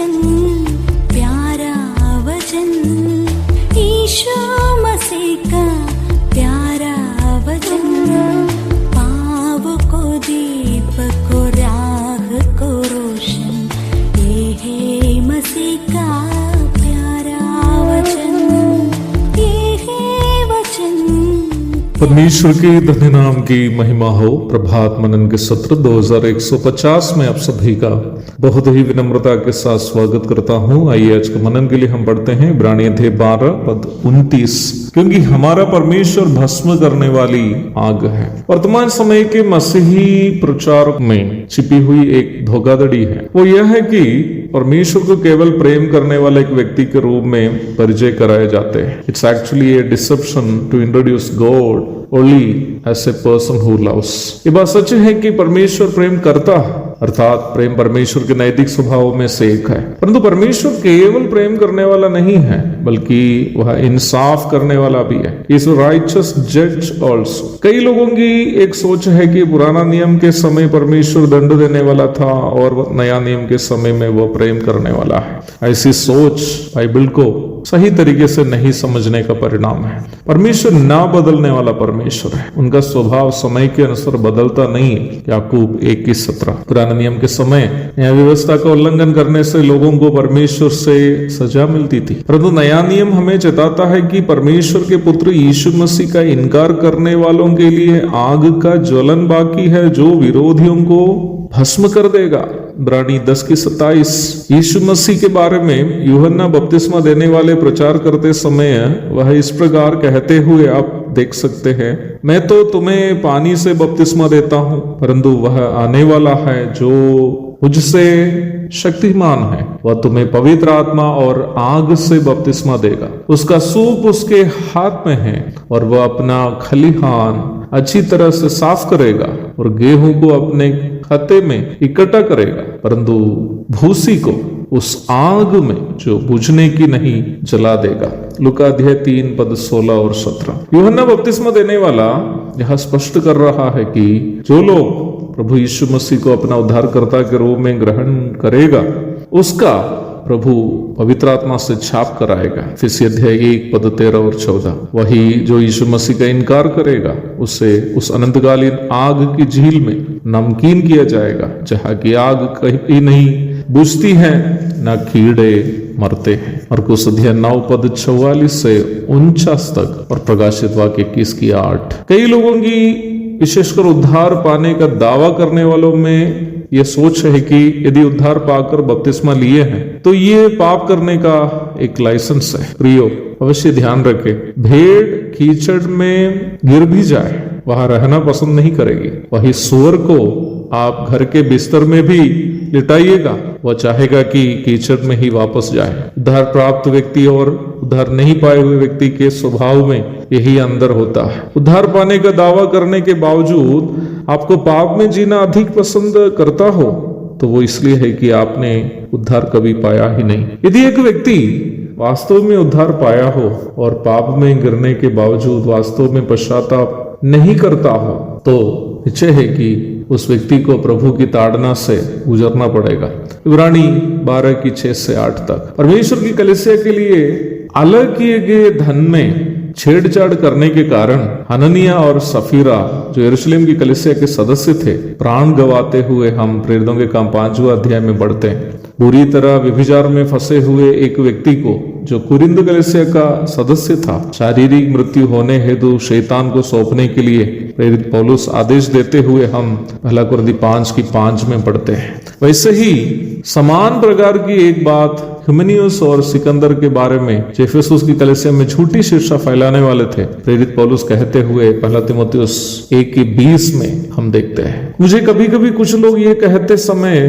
वचन, प्यारा वचन, यीशु मसीह का प्यारा वचन, पाव को दीप को राह को रोशन, ये है मसीह का प्यारा वचन, ये है वचन। परमेश्वर के धन्य नाम की महिमा हो। प्रभात मनन के सत्र 2150 में आप सभी का बहुत ही विनम्रता के साथ स्वागत करता हूं। आइए आज के मनन के लिए हम पढ़ते हैं इब्रानी अध्याय 12 पद 29। क्योंकि हमारा परमेश्वर भस्म करने वाली आग है। वर्तमान समय के मसीही प्रचार में छिपी हुई एक धोखाधड़ी है। वो यह है कि परमेश्वर को केवल प्रेम करने वाले एक व्यक्ति के रूप में परिचय कराए जाते हैं। It's actually a deception to introduce God only as a person who loves. ये बात सच है कि परमेश्वर प्रेम करता है, अर्थात प्रेम परमेश्वर के नैतिक स्वभाव में से एक है। परंतु परमेश्वर केवल प्रेम करने वाला नहीं है, बल्कि वह इंसाफ करने वाला भी है। इज राइचस जज ऑल्सो। कई लोगों की एक सोच है कि पुराना नियम के समय परमेश्वर दंड देने वाला था और नया नियम के समय में वह प्रेम करने वाला है। ऐसी सोच बाइबल को सही तरीके से नहीं समझने का परिणाम है। परमेश्वर ना बदलने वाला परमेश्वर है। उनका स्वभाव समय के अनुसार बदलता नहीं है। याकूब 1:17। पुराने नियम के समय न्याय व्यवस्था का उल्लंघन करने से लोगों को परमेश्वर से सजा मिलती थी, परंतु नया नियम हमें चेताता है कि परमेश्वर के पुत्र यीशु मसीह का इनकार करने वालों के लिए आग का ज्वलन बाकी है, जो विरोधियों को भस्म कर देगा। इब्रानी 10:27। यीशु मसीह के बारे में यूहन्ना बपतिस्मा देने वाले प्रचार करते समय वह इस प्रकार कहते हुए आप देख सकते हैं, मैं तो तुम्हें पानी से बपतिस्मा देता हूं, परंतु वह आने वाला है जो मुझसे शक्तिमान है, वह तुम्हें पवित्र आत्मा और आग से बपतिस्मा देगा। उसका सूप उसके हाथ में है और वह अपना खलिहान अच्छी तरह से साफ करेगा और गेहूं को अपने खत्ते में इकट्ठा करेगा, परंतु भूसी को उस आग में जो बुझने की नहीं जला देगा। लूका अध्याय 3 पद 16 और 17। यूहन्ना बपतिस्मा देने वाला यह स्पष्ट कर रहा है कि जो लोग प्रभु यीशु मसीह को अपना उद्धारकर्ता के रूप में ग्रहण करेगा, उसका प्रभु पवित्र आत्मा से छाप कराएगा। फिर अध्याय 1 पद 13 और 14। वही जो यीशु मसीह का इनकार करेगा, उसे उस अनंतकालीन आग की झील में नमकीन किया जाएगा, जहाँ की आग कहीं नहीं बुझती है, न कीड़े मरते हैं। और कुछ अध्याय 9 पद 44 से 49 तक और प्रकाशित वाक्य 21:8। कई लोगों की विशेषकर उद्धार पाने का दावा करने वालों में यह सोच है कि यदि उद्धार पाकर बपतिस्मा लिए हैं तो ये पाप करने का एक लाइसेंस है। प्रियो, अवश्य ध्यान रखें, भेड़ कीचड़ में गिर भी जाए वहां रहना पसंद नहीं करेगी। वही सूअर को आप घर के बिस्तर में भी लिटाइएगा, वह चाहेगा कि कीचड़ में ही वापस जाए। उद्धार प्राप्त व्यक्ति और उद्धार नहीं पाए हुए व्यक्ति के स्वभाव में यही अंदर होता है। उद्धार पाने का दावा करने के बावजूद आपको पाप में जीना अधिक पसंद करता हो तो वो इसलिए है कि आपने उद्धार कभी पाया ही नहीं। यदि एक व्यक्ति वास्तव में उद्धार पाया हो और पाप में गिरने के बावजूद वास्तव में पश्चाताप नहीं करता हो, तो निश्चय है कि उस व्यक्ति को प्रभु की ताड़ना से गुजरना पड़ेगा। इब्रानी 12:6 से 8 तक। परमेश्वर की कलीसिया के लिए अलग किए गए धन में छेड़छाड़ करने के कारण हननिया और सफीरा, जो यरूशलेम की कलीसिया के सदस्य थे, प्राण गवाते हुए हम प्रेरितों के काम 5वां अध्याय में पढ़ते हैं। बुरी तरह व्यभिचार में फंसे हुए एक व्यक्ति को, जो कुरिन्थ कलीसिया का सदस्य था, शारीरिक मृत्यु होने हेतु शैतान को सौंपने के लिए प्रेरित पौलुस आदेश देते हुए हम पहला कुरिन्थी 5:5 में पढ़ते हैं। वैसे ही समान प्रकार की एक बात हुमेनियुस और सिकंदर के बारे में, जो इफिसुस की कलीसिया में झूठी शिक्षा फैलाने वाले थे, प्रेरित पौलुस कहते हुए पहला तीमुथियुस 1:20 में हम देखते हैं। मुझे कभी कभी कुछ लोग ये कहते समय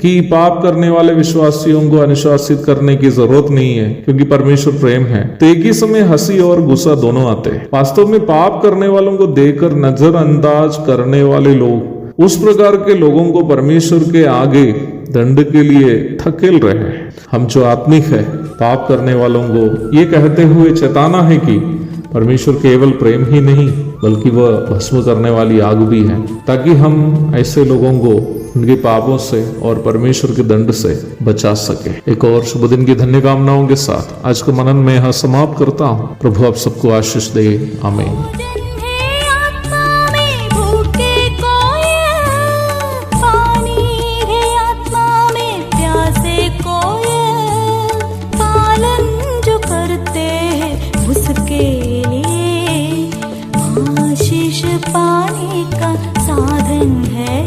कि पाप करने वाले विश्वासियों को अनुशासित करने की जरूरत नहीं है क्योंकि परमेश्वर प्रेम है, तो एक ही समय हंसी और गुस्सा दोनों आते हैं। वास्तव में पाप करने वालों को देखकर नजरअंदाज करने वाले लोग उस प्रकार के लोगों को परमेश्वर के आगे दंड के लिए धकेल रहे हैं। हम जो आत्मिक है, पाप करने वालों को ये कहते हुए चेताना है कि परमेश्वर केवल प्रेम ही नहीं बल्कि वह भस्म करने वाली आग भी है, ताकि हम ऐसे लोगों को उनके पापों से और परमेश्वर के दंड से बचा सके। एक और शुभ दिन की धन्य कामनाओं के साथ आज का मनन में यहाँ समाप्त करता हूँ। प्रभु आप सबको आशीष दे। आमीन। पाने का साधन है